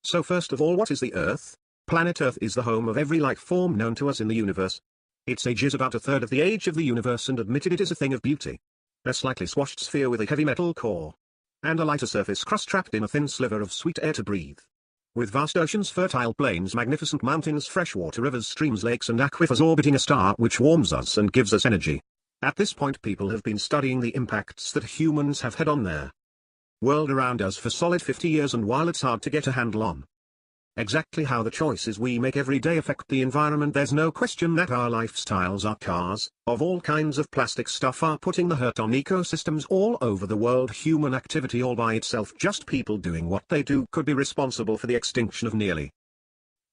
So first of all, what is the Earth? Planet Earth is the home of every life form known to us in the universe. Its age is about a third of the age of the universe, and admitted it is a thing of beauty. A slightly swashed sphere with a heavy metal core. And a lighter surface crust trapped in a thin sliver of sweet air to breathe. With vast oceans, fertile plains, magnificent mountains, freshwater rivers, streams, lakes and aquifers orbiting a star which warms us and gives us energy. At this point people have been studying the impacts that humans have had on their world around us for solid 50 years, and while it's hard to get a handle on exactly how the choices we make every day affect the environment, there's no question that our lifestyles, our cars, of all kinds of plastic stuff, are putting the hurt on ecosystems all over the world. Human activity all by itself, just people doing what they do, could be responsible for the extinction of nearly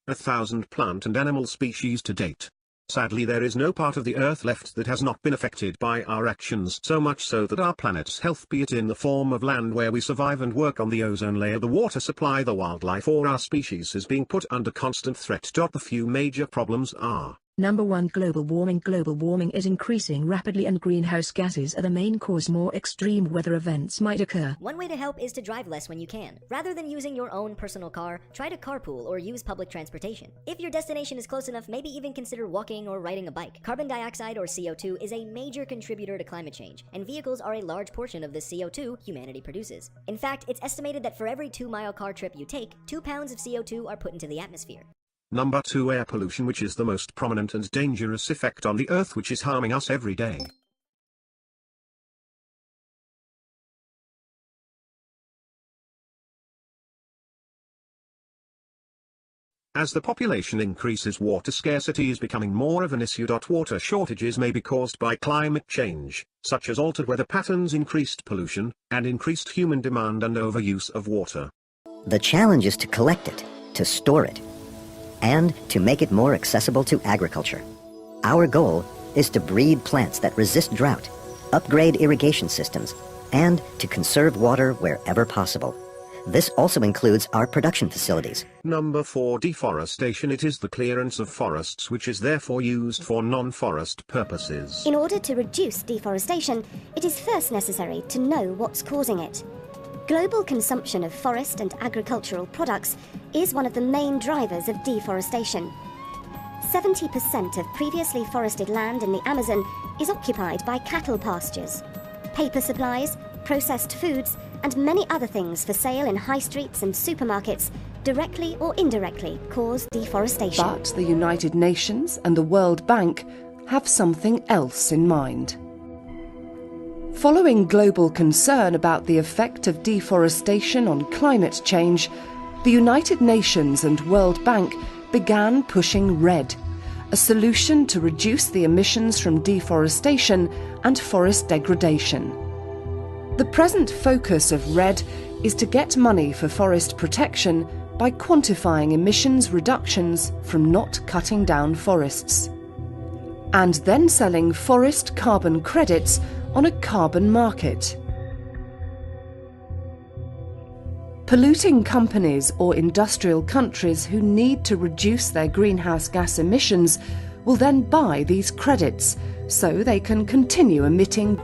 1,000 plant and animal species to date. Sadly, there is no part of the Earth left that has not been affected by our actions, so much so that our planet's health, be it in the form of land where we survive and work on, the ozone layer, the water supply, the wildlife, or our species, is being put under constant threat. The few major problems are: Number 1. Global warming. Global warming is increasing rapidly, and greenhouse gases are the main cause. More extreme weather events might occur. One way to help is to drive less when you can. Rather than using your own personal car, try to carpool or use public transportation. If your destination is close enough, maybe even consider walking or riding a bike. Carbon dioxide, or CO2, is a major contributor to climate change, and vehicles are a large portion of the CO2 humanity produces. In fact, it's estimated that for every 2-mile car trip you take, 2 pounds of CO2 are put into the atmosphere. Number 2. Air pollution, which is the most prominent and dangerous effect on the Earth, which is harming us every day. As the population increases, water scarcity is becoming more of an issue. Water shortages may be caused by climate change, such as altered weather patterns, increased pollution, and increased human demand and overuse of water. The challenge is to collect it, to store it, and to make it more accessible to agriculture. Our goal is to breed plants that resist drought, upgrade irrigation systems, and to conserve water wherever possible. This also includes our production facilities. Number 4. Deforestation. It is the clearance of forests which is therefore used for non-forest purposes. In order to reduce deforestation, it is first necessary to know what's causing it. Global consumption of forest and agricultural products is one of the main drivers of deforestation. 70% of previously forested land in the Amazon is occupied by cattle pastures. Paper supplies, processed foods, and many other things for sale in high streets and supermarkets directly or indirectly cause deforestation. But the United Nations and the World Bank have something else in mind. Following global concern about the effect of deforestation on climate change, the United Nations and World Bank began pushing REDD, a solution to reduce the emissions from deforestation and forest degradation. The present focus of REDD is to get money for forest protection by quantifying emissions reductions from not cutting down forests, and then selling forest carbon credits on a carbon market. Polluting companies or industrial countries who need to reduce their greenhouse gas emissions will then buy these credits so they can continue emitting